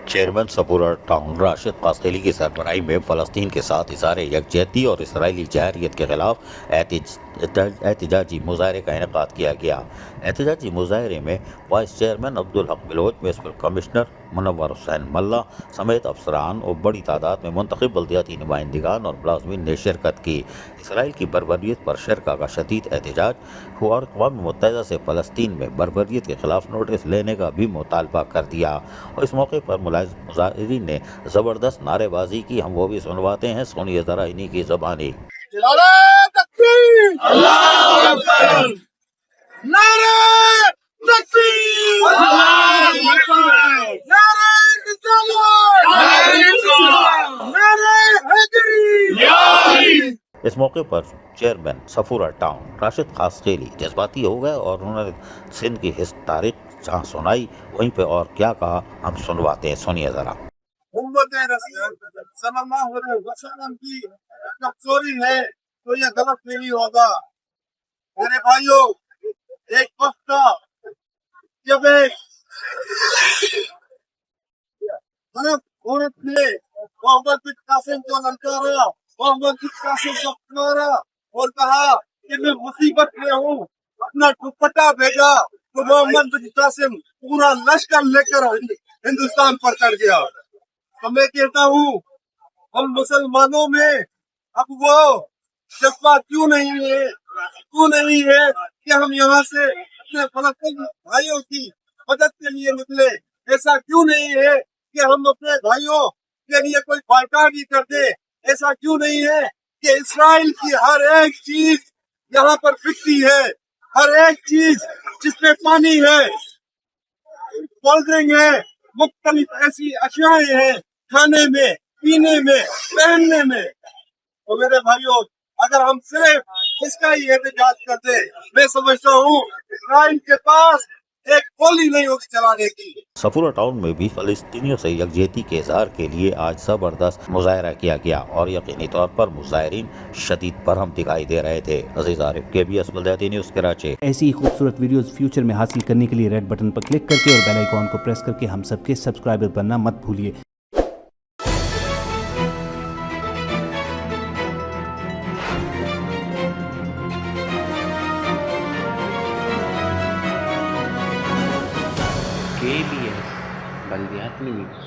Chairman سپورہ town Rashid قاسقیلی کی سربراہی میں فلسطین کے ساتھ اظہار یکجہتی اور اسرائیلی جارحیت کے خلاف احتجاجی مظاہرے کا انعقاد کیا گیا۔ احتجاجی مظاہرے میں vice chairman Abdul Haq Baloch, municipal commissioner Munawar Hussain Mulla سمیت افسران اور بڑی تعداد میں منتخب بلدیاتی نمائندگان اور ملازمین نے شرکت کی۔ اسرائیل کی بربریت پر شرکا کا شدید احتجاج ہوا اور اقوام متحدہ سے فلسطین میں بربریت کے خلاف نوٹس لینے کا بھی مطالبہ کر دیا، اور اس موقع پر مظاہرین نے زبردست نعرے بازی کی۔ ہم وہ بھی سنواتے ہیں، سنیے ذرا انہی کی زبانی۔ نعرہ تکبیر! اللہ اکبر! نعرہ تکبیر! اللہ اکبر! نعرہ رسالت! نعرہ حیدری! اس موقع پر چیئرمین سپورہ ٹاؤن راشد قاسقیلی جذباتی ہو گئے اور انہوں نے سندھ کی تاریخ جہاں سنائی وہیں پہ اور کیا کہا ہم سنواتے ہیں، سنیے ذرا۔ محمد رسول صلی اللہ علیہ وسلم کی کمزوری ہے تو یہ غلط نہیں ہوگا۔ میرے بھائیوں، ایک وقت تھا جب ایک عورت نے محمد بن قاسم کو للکارا، محمد بن قاسم کو پکارا اور کہا کہ میں مصیبت میں ہوں، اپنا دوپٹہ بھیجا تو محمد بن قاسم پورا لشکر لے کر ہندوستان پر چڑھ گیا۔ تو میں کہتا ہوں، ہم مسلمانوں میں اب وہ جذبہ کیوں نہیں ہے کہ ہم یہاں سے اپنے فلسطینی بھائیوں کی مدد کے لیے نکلے؟ ایسا کیوں نہیں ہے کہ ہم اپنے بھائیوں کے لیے کوئی بائیکاٹ ہی کر دیں؟ ایسا کیوں نہیں ہے کہ اسرائیل کی ہر ایک چیز یہاں پر بکتی ہے، ہر ایک چیز جس میں پانی ہے، کولڈ ڈرنک ہے، مختلف ایسی اشیاء ہیں کھانے میں، پینے میں، پہننے میں۔ تو میرے بھائیوں، اگر ہم صرف اس کا ہی احتجاج کرتے، میں سمجھتا ہوں اسرائیل کے پاس ایک گولی نہیں ہوگی چلانے کی۔ سپورہ ٹاؤن میں بھی فلسطینیوں سے یکجہتی کے اظہار کے لیے آج زبردست مظاہرہ کیا گیا اور یقینی طور پر مظاہرین شدید برہم دکھائی دے رہے تھے۔ عزیز عارف، KBS بلدیاتی نیوز کراچی۔ ایسی ہی خوبصورت ویڈیوز فیوچر میں حاصل کرنے کے لیے ریڈ بٹن پر کلک کر کے اور بیل آئیکن کو پریس کر کے ہم سب کے سبسکرائبر بننا مت بھولیے۔ KBS بلدیاتی نیوز